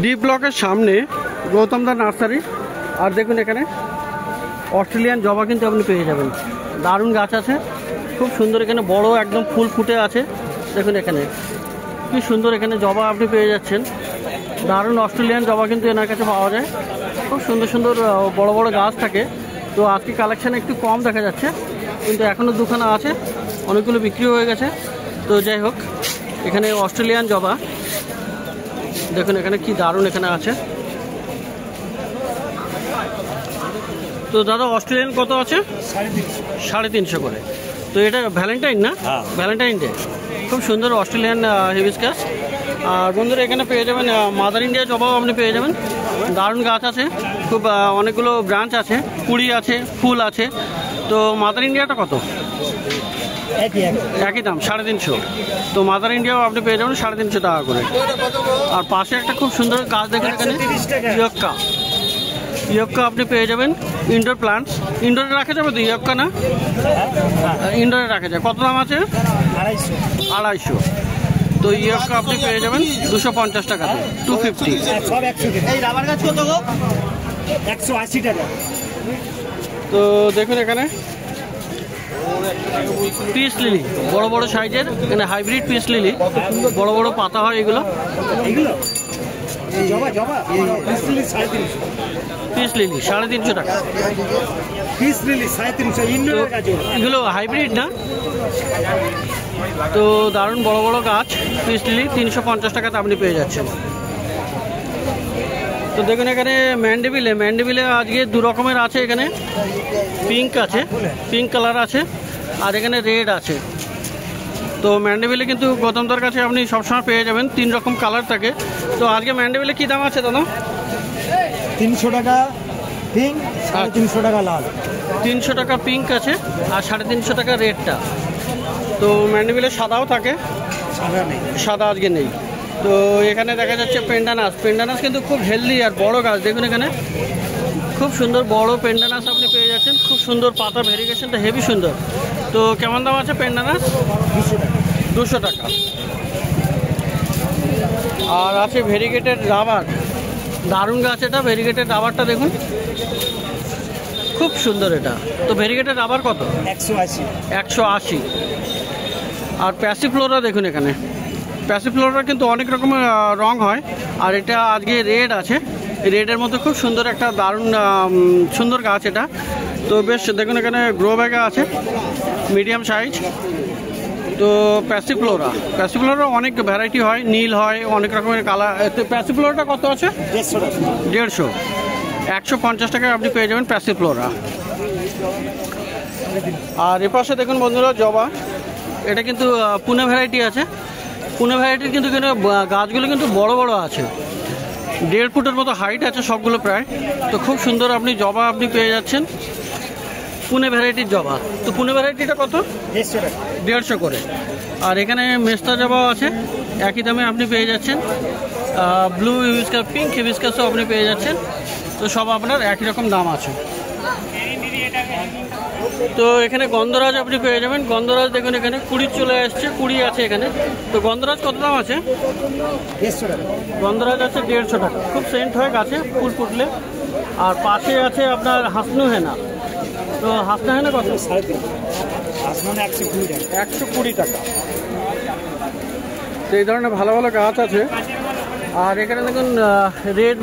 D ব্লকের সামনে গৌতমদা nursery. আর দেখুন এখানে অস্ট্রেলিয়ান জবা কিন্তু আপনি পেয়ে যাবেন। দারুণ গাছ আছে, খুব সুন্দর। এখানে বড় একদম ফুল ফুটে আছে। দেখুন এখানে কি সুন্দর, এখানে জবা আপনি পেয়ে যাচ্ছেন। দারুণ অস্ট্রেলিয়ান জবা কিন্তু এনার কাছে পাওয়া যায়। খুব সুন্দর সুন্দর বড় বড় গাছ থাকে। তো আজকে কালেকশান একটু কম দেখা যাচ্ছে, কিন্তু এখনও দুখানা আছে, অনেকগুলো বিক্রি হয়ে গেছে। তো যাই হোক, এখানে অস্ট্রেলিয়ান জবা দেখুন এখানে কি দারুণ এখানে আছে। তো দাদা অস্ট্রেলিয়ান কত আছে? 350 করে। তো এটা ভ্যালেন্টাইন না? Valentine day. খুব সুন্দর অস্ট্রেলিয়ান হিবিস্কাস। আর বন্ধুরা এখানে পেয়ে যাবেন মাদার ইন্ডিয়া জবাও আপনি পেয়ে যাবেন। দারুণ গাছ আছে, খুব অনেকগুলো ব্রাঞ্চ আছে, কুড়ি আছে, ফুল আছে। তো মাদার ইন্ডিয়াটা কত? একই দাম 350। তো মাদার ইন্ডিয়াও আপনি পেয়ে যাবেন 350 টাকা করে। আর পাশে একটা খুব সুন্দর গাছ দেখেন এখানে ইয়ক্কা আপনি পেয়ে যাবেন। ইনডোর প্লান্টস, ইনডোরে রাখা যাবে তো ইয়ক্কা না? ইনডোরে রাখা যায়। কত দাম আছে? 250। তো ইয়ক্কা আপনি পেয়ে যাবেন 250 টাকাতে, 250। তো দেখুন এখানে পিস লিলি, বড় বড় সাইজের, এখানে হাইব্রিড পিস লিলি, বড় বড় পাতা হয় এগুলো। পিস লিলি 350 টাকা। এগুলো হাইব্রিড না? তো দারুণ বড় বড় গাছ, পিস লিলি 350 টাকাতে আপনি পেয়ে যাচ্ছেন। তো দেখুন এখানে ম্যান্ডেভিলে আজকে দু রকমের আছে। এখানে পিঙ্ক আছে, পিঙ্ক কালার আছে, আর এখানে রেড আছে। তো ম্যান্ডেভিলে কিন্তু গৌতমদার কাছে আপনি সবসময় পেয়ে যাবেন, 3 রকম কালার থাকে। তো আজকে ম্যান্ডেভিলে কী দাম আছে দাদা? 300 টাকা পিঙ্ক, 350 টাকা লাল। 300 টাকা পিঙ্ক আছে আর 350 টাকা রেডটা। তো ম্যান্ডেভিলে সাদাও থাকে, সাদা আজকে নেই। তো এখানে দেখা যাচ্ছে পেন্ডানাস কিন্তু খুব হেলদি আর বড় গাছ। দেখুন এখানে খুব সুন্দর বড় পেন্ডানাস আপনি পেয়ে যাচ্ছেন। খুব সুন্দর পাতা, ভেরিগেশনটা হেভি সুন্দর। তো কেমন দাম আছে পেন্ডানাস? 200 টাকা। আর আছে ভেরিগেটেড রাবার, দারুণ গাছ এটা। ভেরিগেটেড রাবারটা দেখুন খুব সুন্দর এটা। তো ভেরিগেটেড রাবার কত? 180। আর প্যাসিফ্লোরা দেখুন এখানে, প্যাসিফ্লোরা কিন্তু অনেক রকমের রং হয়। আর এটা আজকে রেড আছে, রেডের মধ্যে খুব সুন্দর একটা দারুণ সুন্দর গাছ এটা। তো বেশ দেখুন এখানে গ্রো ব্যাগে আছে, মিডিয়াম সাইজ। তো প্যাসিফ্লোরা অনেক ভ্যারাইটি হয়, নীল হয়, অনেক রকমের কালার। প্যাসিফ্লোরাটা কত আছে? 150। 150 টাকায় আপনি পেয়ে যাবেন প্যাসিফ্লোরা। আর এপাশে দেখুন বন্ধুরা জবা, এটা কিন্তু পুনে ভ্যারাইটি আছে। পুনে ভ্যারাইটির কিন্তু এখানে গাছগুলো কিন্তু বড় বড় আছে, 1.5 ফুটের মতো হাইট আছে সবগুলো প্রায়। তো খুব সুন্দর আপনি জবা আপনি পেয়ে যাচ্ছেন, পুনে ভ্যারাইটির জবা। তো পুনে ভ্যারাইটিটা কত? 150 করে। আর এখানে মেস্তা জবাও আছে, একই দামে আপনি পেয়ে যাচ্ছেন। ব্লু হিবিস্কাস, পিঙ্ক হিবিস্কাসও আপনি পেয়ে যাচ্ছেন। তো সব আপনার একই রকম দাম আছে। তো এখানে গন্ধরাজ আপনি পেয়ে যাবেন। গন্ধরাজ দেখুন এখানে কুড়ি চলে আসছে, কুড়ি আছে এখানে। তো গন্ধরাজ কত দাম আছে? 150 টাকা। গন্ধরাজ আছে 150 টাকা। খুব সেন্ট হয় গাছে ফুল ফুটলে। আর পাশে আছে আপনার হাসনু হেনা। তো হাসনু হেনা কত? 120 টাকা। তো এই ধরনের ভালো ভালো গাছ আছে। আর এখানে দেখুন রেড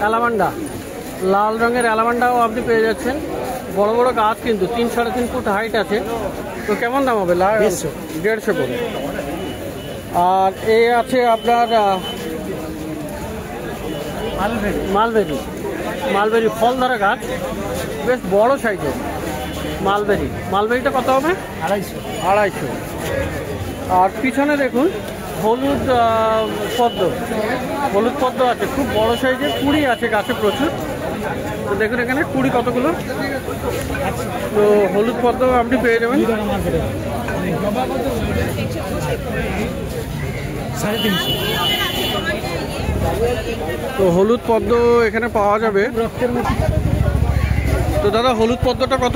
অ্যালামান্ডা, লাল রঙের অ্যালামান্ডাও আপনি পেয়ে যাচ্ছেন। বড় বড় গাছ কিন্তু 3-3.5 ফুট হাইট আছে। তো কেমন দাম হবে? 150 করে। আর এই আছে আপনার মালবেরি ফল ধরা গাছ, বেশ বড় সাইজের মালবেরিটা কত হবে? 250। আর পিছনে দেখুন হলুদ পদ্ম আছে, খুব বড় সাইজের, কুড়ি আছে গাছে প্রচুর। তো দেখুন এখানে কুড়ি কতগুলো। তো হলুদ পদ্ম আপনি পেয়ে যাবেন 350। তো হলুদ পদ্ম এখানে পাওয়া যাবে। তো দাদা হলুদ পদ্মটা কত?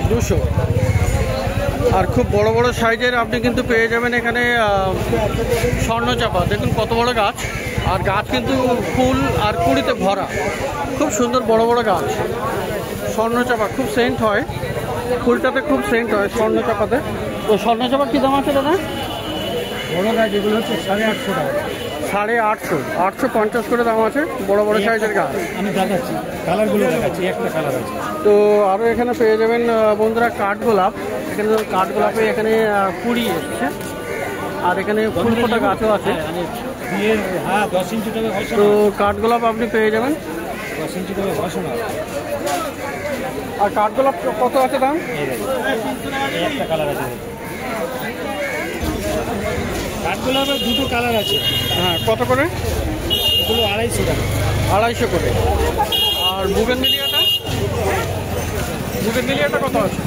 200। আর খুব বড় বড় সাইজের আপনি কিন্তু পেয়ে যাবেন এখানে স্বর্ণচাপা। দেখুন কত বড় গাছ, আর গাছ কিন্তু ফুল আর কুড়িতে ভরা, খুব সুন্দর বড় বড় গাছ। স্বর্ণচাপা খুব সেন্ট হয়, ফুলটাতে খুব সেন্ট হয় স্বর্ণচাপাতে। তো স্বর্ণচাপা কী দাম আছে দাদা? বড় গাছ এগুলো হচ্ছে 850 টাকা। 850, 850 করে দাম আছে বড় বড় সাইজের গাছ। আমি দেখাচ্ছি, কালারগুলো দেখাচ্ছি, একটা কালার আছে। তো আরও এখানে পেয়ে যাবেন বন্ধুরা কাঠগোলাপ। এখানে কাঠগোলাপে এখানে কুড়ি এসছে, আর এখানে ফুল ফোটা গাছও আছে। হ্যাঁ 10 ইঞ্চি টাকা ঘষা। তো কাঠগোলাপ আপনি পেয়ে যাবেন 10 ইঞ্চি টাকা ঘষা না। আর কাঠগোলাপ কত আছে দাম? এই একটা কালার আছে। কাঠগোলাপের দুটো কালার আছে। হ্যাঁ, কত করে? এগুলো 250 টাকা। 250 করে। আর বুগেনভিলিয়াটা? বুগেনভিলিয়াটা কত আছে?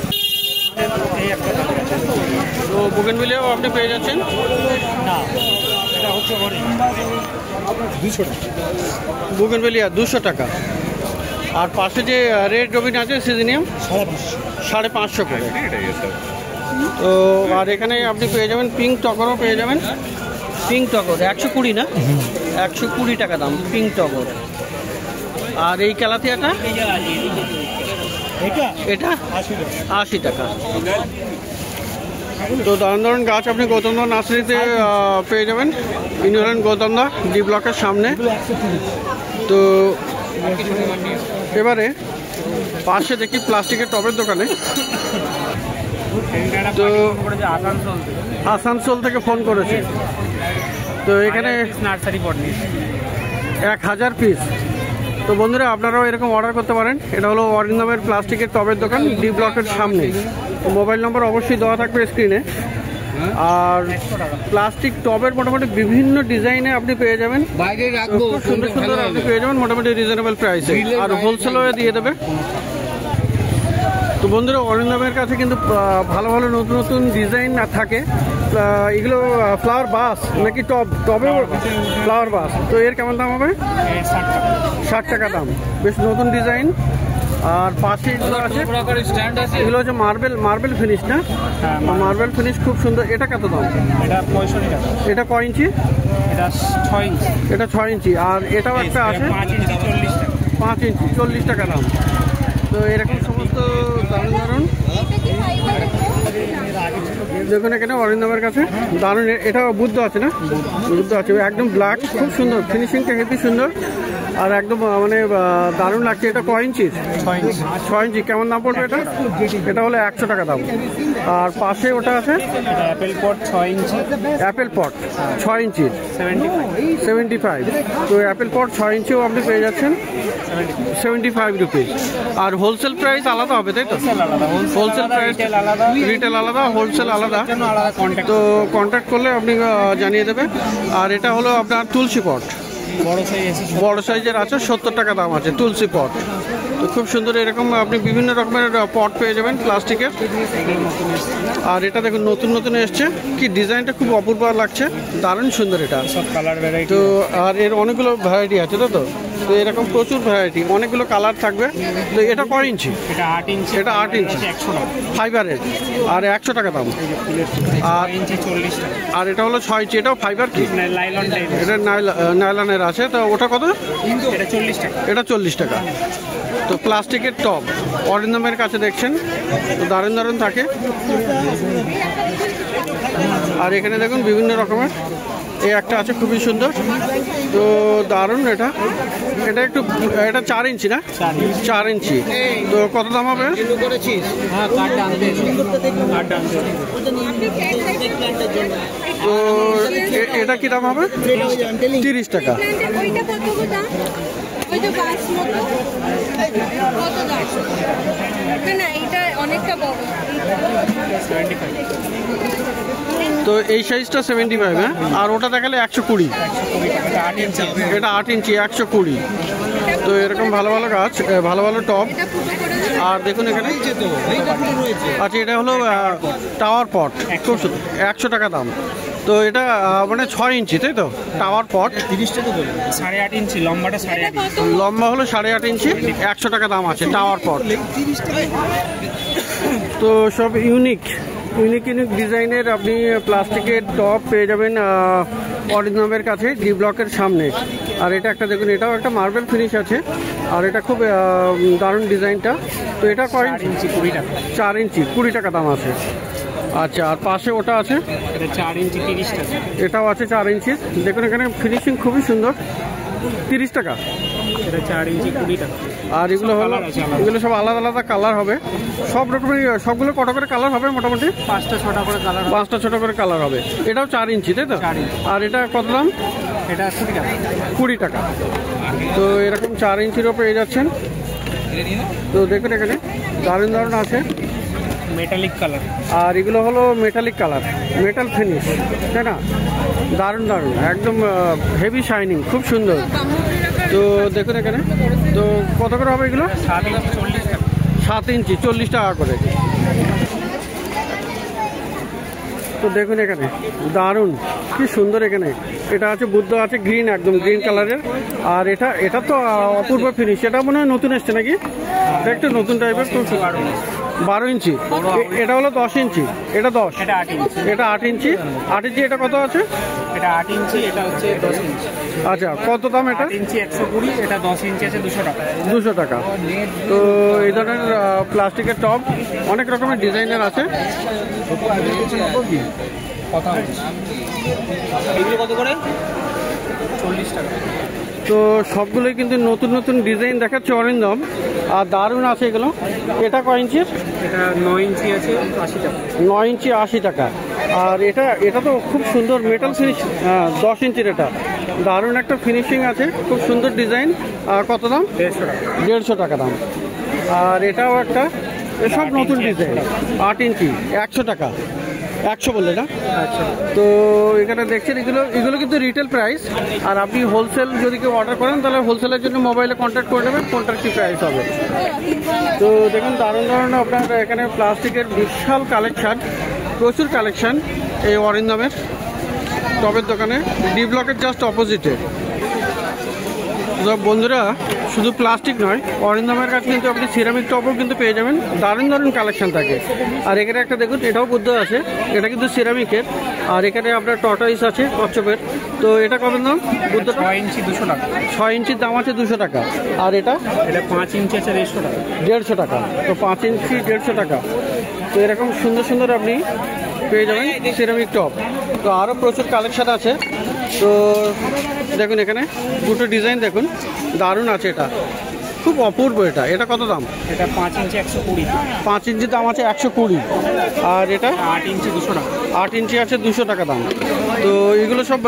এই একটা কালার আছে। তো বুগেনভিলিয়াও আপনি পেয়ে যাচ্ছেন। না, এটা হচ্ছে অরেঞ্জ, 200 টাকা। বুগেনভিলিয়া 200 টাকা। আর পাশে যে রেড রবিন আছে সিজনিয়াম 550 করে। তো আর এখানে আপনি পেয়ে যাবেন পিঙ্ক টগরও পেয়ে যাবেন। পিঙ্ক টগর 120 না, 120 টাকা দাম পিঙ্ক টগর। আর এই ক্যালাথিয়াটা এটা 80 টাকা। তো দারুণ দারুণ গাছ আপনি গৌতমদা নার্সারিতে পেয়ে যাবেন, ইউনিয়ন গৌতমদা ডি ব্লকের সামনে। তো এবারে পাশে দেখি প্লাস্টিকের টবের দোকানে। তো আসানসোল থেকে ফোন করেছে। তো এখানে নার্সারি পট নিয়ে 1000 পিস। তো বন্ধুরা আপনারাও এরকম অর্ডার করতে পারেন। এটা হলো অরিন্দমের প্লাস্টিকের টবের দোকান, ডি ব্লকের সামনে। তো মোবাইল নম্বর অবশ্যই দেওয়া থাকবে স্ক্রিনে। আর প্লাস্টিক টবের মোটামুটি বিভিন্ন ডিজাইনে আপনি পেয়ে যাবেন, খুব সুন্দর সুন্দর আপনি পেয়ে যাবেন মোটামুটি রিজনেবল প্রাইসে, আর হোলসেলও দিয়ে দেবে। তো বন্ধুরা অরিন্দমের কাছে কিন্তু ভালো ভালো নতুন নতুন ডিজাইন থাকে। এগুলো ফ্লাওয়ার বাস নাকি টবে ফ্লাওয়ার বাস। তো এর কেমন দাম হবে? 60 টাকা দাম, বেশ নতুন ডিজাইন। আর পাশে এগুলো আছে, এগুলো হচ্ছে মার্বেল ফিনিশ না? মার্বেল ফিনিশ খুব সুন্দর। এটা কত দাম? এটা 65 টাকা। এটা কয় ইঞ্চি? এটা 6 ইঞ্চি। এটা 6 ইঞ্চি। আর এটাও একটা আছে 5 ইঞ্চি 40 টাকা। 5 ইঞ্চি 40 টাকা দাম। তো এরকম সমস্ত দারুণ দারুণ দেখুন এখানে অরিন্দমের কাছে দারুণ। এটা বুদ্ধ আছে না? বুদ্ধ আছে, একদম ব্ল্যাক, খুব সুন্দর ফিনিশিংটা, হেভি সুন্দর, আর একদম মানে দারুণ লাগছে। এটা কয় ইঞ্চি? 6 ইঞ্চি। কেমন দাম পড়বে এটা? এটা হলো 100 টাকা দাম। আর পাশে ওটা আছে অ্যাপেল পট 6 ইঞ্চি। অ্যাপেল পট 6 ইঞ্চি 75। তো অ্যাপেল পট 6 ইঞ্চিও আপনি পেয়ে যাচ্ছেন 75 রুপিস। আর হোলসেল প্রাইস আলাদা হবে, তাই তো? হোলসেল প্রাইস রিটেল আলাদা, হোলসেল আলাদা। তো কন্ট্যাক্ট করলে আপনি জানিয়ে দেবে। আর এটা হলো আপনার তুলসী পট, বড় সাইজের আছে, 70 টাকা দাম আছে তুলসী পট। তো খুব সুন্দর এরকম আপনি বিভিন্ন রকমের পট পেয়ে যাবেন প্লাস্টিকের। আর এটা দেখুন নতুন নতুন এসছে, কি ডিজাইনটা খুব অপূর্ব লাগছে, দারুণ সুন্দর এটা। তো আর এর অনেকগুলো ভ্যারাইটি আছে, তো তো এরকম প্রচুর ভ্যারাইটি, অনেকগুলো কালার থাকবে। তো এটা কয় ইঞ্চি? এটা 8 ইঞ্চি। এটা 8 ইঞ্চি ফাইবারের, আর 100 টাকা দাম। আর 40 টাকা। আর এটা হলো 6 ইঞ্চি, এটাও ফাইবার কি? এটা নাইলনের আছে। তো ওটা কত? এটা 40 টাকা। এটা 40 টাকা। তো প্লাস্টিকের টব অরিন্দমের কাছে দেখছেন, তো দারুণ দারুণ থাকে। আর এখানে দেখুন বিভিন্ন রকমের, এই একটা আছে খুবই সুন্দর, তো দারুণ। এটা একটু, এটা 4 ইঞ্চি না? 4 ইঞ্চি। তো কত দাম হবে? তো এটা কি দাম হবে? 30 টাকা। তো এই সাইজটা 75, হ্যাঁ। আর ওটা দেখালে 120। এটা 8 ইঞ্চি 120। তো এরকম ভালো ভালো গাছ, ভালো ভালো টব। আর দেখুন এখানে আচ্ছা, এটা হলো টাওয়ার পট, 100 টাকা দাম। তো এটা মানে 6 ইঞ্চি, তাই তো? টাওয়ার পট 30 টাকা বলে 8.5 ইঞ্চি, লম্বাটা 8.5। লম্বা হলো 8.5 ইঞ্চি, 100 টাকা দাম আছে টাওয়ার পট। তো সব ইউনিক ইউনিক ইউনিক ডিজাইনের আপনি প্লাস্টিকের টপ পেয়ে যাবেন অরিজিনামের কাছে ডি ব্লকের সামনে। আর এটা একটা দেখুন, এটাও একটা মার্বেল ফিনিশ আছে, আর এটা খুব দারুণ ডিজাইনটা। তো এটা কয় ইঞ্চি? 20 টাকা। 4 ইঞ্চি 20 টাকা দাম আছে। আচ্ছা, আর পাশে ওটা আছে, এটা 4 ইঞ্চি 30 টাকা। এটাও আছে 4 ইঞ্চি। দেখুন এখানে ফিনিশিং খুবই সুন্দর, 30 টাকা। এটা 4 ইঞ্চি 20 টাকা। আর এগুলো হলো, এগুলো সব আলাদা আলাদা কালার হবে, সব রকমের। সবগুলো কত করে কালার হবে মোটামুটি? 5টা 6টা করে কালার। 5টা 6টা করে কালার হবে। এটাও 4 ইঞ্চি, তাই তো? 4 ইঞ্চি। আর এটা কত দাম? এটা 20 টাকা। 20 টাকা। তো এরকম 4 ইঞ্চিরও পেয়ে যাচ্ছেন। তো দেখুন এখানে দারুণ দারুণ আছে, মেটালিক কালার। আর এগুলো হলো মেটালিক কালার, মেটাল ফিনিশ, তাই না? দারুণ দারুণ, একদম হেভি শাইনিং, খুব সুন্দর। তো দেখুন এখানে, তো কত করে হবে এগুলো? 7 ইঞ্চি 40 টাকা। 7 ইঞ্চি 40 টাকা করে। তো দেখুন এখানে দারুণ, কি সুন্দর। এখানে এটা আছে বুদ্ধ আছে, গ্রিন, একদম গ্রিন কালারের। আর এটা তো অপূর্ব ফিনিশ। এটা মনে হয় নতুন এসছে নাকি? এটা একটু নতুন টাইপের। খুব 12 ইঞ্চি। এটা হলো 10 ইঞ্চি, এটা 10। এটা 8 ইঞ্চি। এটা 8 ইঞ্চি। 8 ইঞ্চি এটা কত আছে? এটা 8 ইঞ্চি, এটা হচ্ছে 10 ইঞ্চি। আচ্ছা, কত দাম এটা? 8 ইঞ্চি 120, এটা 10 ইঞ্চি আছে 200 টাকা। 200 টাকা। তো এই ধরনের প্লাস্টিকের টপ অনেক রকমের ডিজাইনের আছে। এগুলো কত করে? 40 টাকা। তো সবগুলোই কিন্তু নতুন নতুন ডিজাইন দেখাচ্ছে অরিন্দম, আর দারুণ আছে এগুলো। এটা কয় ইঞ্চির? এটা 9 ইঞ্চি আছে 80 টাকা। 9 ইঞ্চি 80 টাকা। আর এটা তো খুব সুন্দর মেটাল ফিনিশ। 10 ইঞ্চির, এটা দারুণ একটা ফিনিশিং আছে, খুব সুন্দর ডিজাইন। আর কত দাম? 150 টাকা। 150 টাকা দাম। আর এটাও একটা, এসব নতুন ডিজাইন। 8 ইঞ্চি 100 টাকা। 100 বললে না? আচ্ছা। তো এখানে দেখছেন এগুলো কিন্তু রিটেল প্রাইস। আর আপনি হোলসেল যদি কেউ অর্ডার করেন তাহলে হোলসেলের জন্য মোবাইলে কন্ট্যাক্ট করে নেবেন, কোনটার কী প্রাইস হবে। তো দেখুন দারুণ দারুণ আপনার এখানে প্লাস্টিকের বিশাল কালেকশান, প্রচুর কালেকশান এই অরিন্দমের টবের দোকানে, ডি ব্লকের জাস্ট অপোজিটে। বন্ধুরা, শুধু প্লাস্টিক নয়, অরিন্দমের কাছে কিন্তু আপনি সিরামিক টপও কিন্তু পেয়ে যাবেন, দারুণ দারুণ কালেকশন থাকে। আর এখানে একটা দেখুন, এটাও বুদ্ধ আছে, এটা কিন্তু সিরামিকের। আর এখানে আপনার টর্টয়েস আছে কচ্ছপের। তো এটা কত দাম? বুদ্ধটা 6 ইঞ্চি 200 টাকা। 6 ইঞ্চির দাম আছে 200 টাকা। আর এটা 5 ইঞ্চি আছে 150 টাকা। 150 টাকা। তো 5 ইঞ্চি 150 টাকা। তো এরকম সুন্দর সুন্দর আপনি পেয়ে যাবেন সিরামিক টপ। তো আরও প্রচুর কালেকশান আছে। তো দেখুন এখানে দুটো ডিজাইন দেখুন, দারুণ আছে। এটা খুব অপূর্ব। এটা কত দাম? এটা 5 ইঞ্চি 120। 5 ইঞ্চির দাম আছে 120। আর এটা 8 ইঞ্চি 200 টাকা। 8 ইঞ্চি আছে 200 টাকা দাম। তো এগুলো সব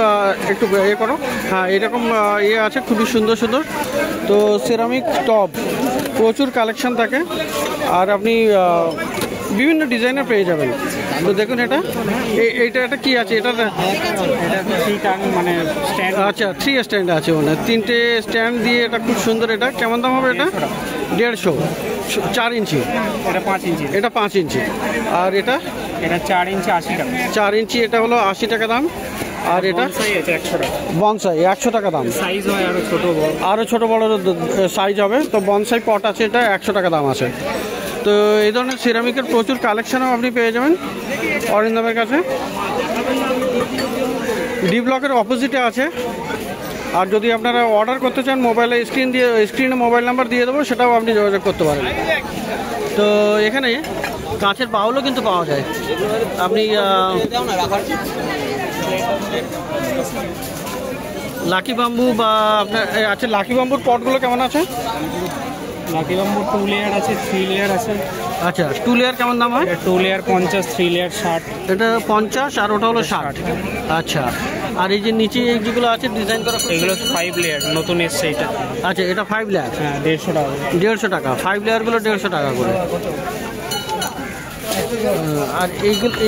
একটু ইয়ে করো। হ্যাঁ, এরকম ইয়ে আছে খুবই সুন্দর সুন্দর। তো সিরামিক টপ প্রচুর কালেকশান থাকে, আর আপনি বিভিন্ন ডিজাইনের পেয়ে যাবেন। তো দেখুন এটা কি আছে? এটা মানে স্ট্যান্ড। আচ্ছা, 3 স্ট্যান্ড আছে, মানে 3টে স্ট্যান্ড দিয়ে। এটা খুব সুন্দর। এটা কেমন দাম হবে? এটা 150। 4 ইঞ্চি। এটা 5 ইঞ্চি। এটা 5 ইঞ্চি। আর এটা 4 ইঞ্চি 80 টাকা। 4 ইঞ্চি, এটা হলো 80 টাকা দাম। আর এটা বনসাই আছে 100 টাকা। বনসাই 100 টাকা দাম। সাইজ হয় আরো ছোট বড়, আরও ছোটো বড় সাইজ হবে। তো বনসাই পট আছে, এটা 100 টাকা দাম আছে। তো এই ধরনের সিরামিকের প্রচুর কালেকশানও আপনি পেয়ে যাবেন অরিন্দমের কাছে। ডি ব্লকের অপোজিটে আছে। আর যদি আপনারা অর্ডার করতে চান, স্ক্রিনে মোবাইল নাম্বার দিয়ে দেবো, সেটাও আপনি যোগাযোগ করতে পারেন। তো এখানে কাঁচের বাউলও কিন্তু পাওয়া যায়। আপনি লাকি বাম্বু বা আপনার আচ্ছা, লাকি বাম্বুর পটগুলো কেমন আছে? লাকি বাম্বু 2 লেয়ার আছে, 3 লেয়ার আছে। আচ্ছা, 2 লেয়ার কেমন দাম হয়? 2 লেয়ার 50, 3 লেয়ার 60। এটা 50 আর ওটা হলো 60। আচ্ছা, আর এই যে নিচে যেগুলো আছে ডিজাইন করা, এগুলো 5 লেয়ার, নতুন এসছে এটা। আচ্ছা, এটা 5 লেয়ার। হ্যাঁ, 150 টাকা। 150 টাকা। 5 লেয়ারগুলো 150 টাকা করে। আর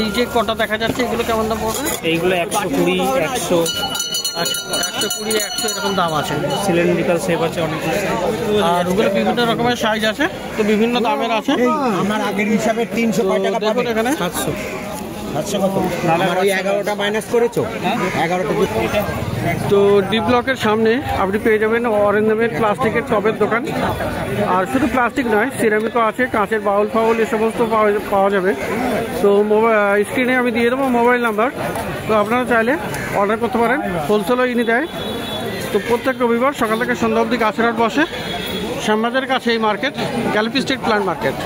এই যে কটা দেখা যাচ্ছে, এগুলো কেমন দাম পড়বে? এইগুলো 120, 100। আচ্ছা, 120, 100 এরকম দাম আছে। সিলিন্ড্রিক্যাল শেপ আছে অনেকগুলো। আর ওগুলো বিভিন্ন রকমের সাইজ আছে, তো বিভিন্ন দামের আছে। আমার আগের হিসাবে 300 টাকা দেখুন এখানে 700। দাদা 11টা মাইনাস করেছো, 11টা তো ডি ব্লকের সামনে আপনি পেয়ে যাবেন অরেঞ্জমের প্লাস্টিকের টবের দোকান। আর শুধু প্লাস্টিক নয়, সিরামিকও আছে, কাঁচের বাউল ফাউল এ সমস্ত পাওয়া যাবে। তো স্ক্রিনে আমি দিয়ে দেবো মোবাইল নাম্বার, তো আপনারা চাইলে অর্ডার করতে পারেন। হোলসেলও ইনি দেয়। তো প্রত্যেক রবিবার সকাল থেকে সন্ধ্যা অবধি গাছের হাট বসে। শ্যামবাজারের কাছে এই মার্কেট, গ্যালাপি স্ট্রিট প্ল্যান্ট মার্কেট।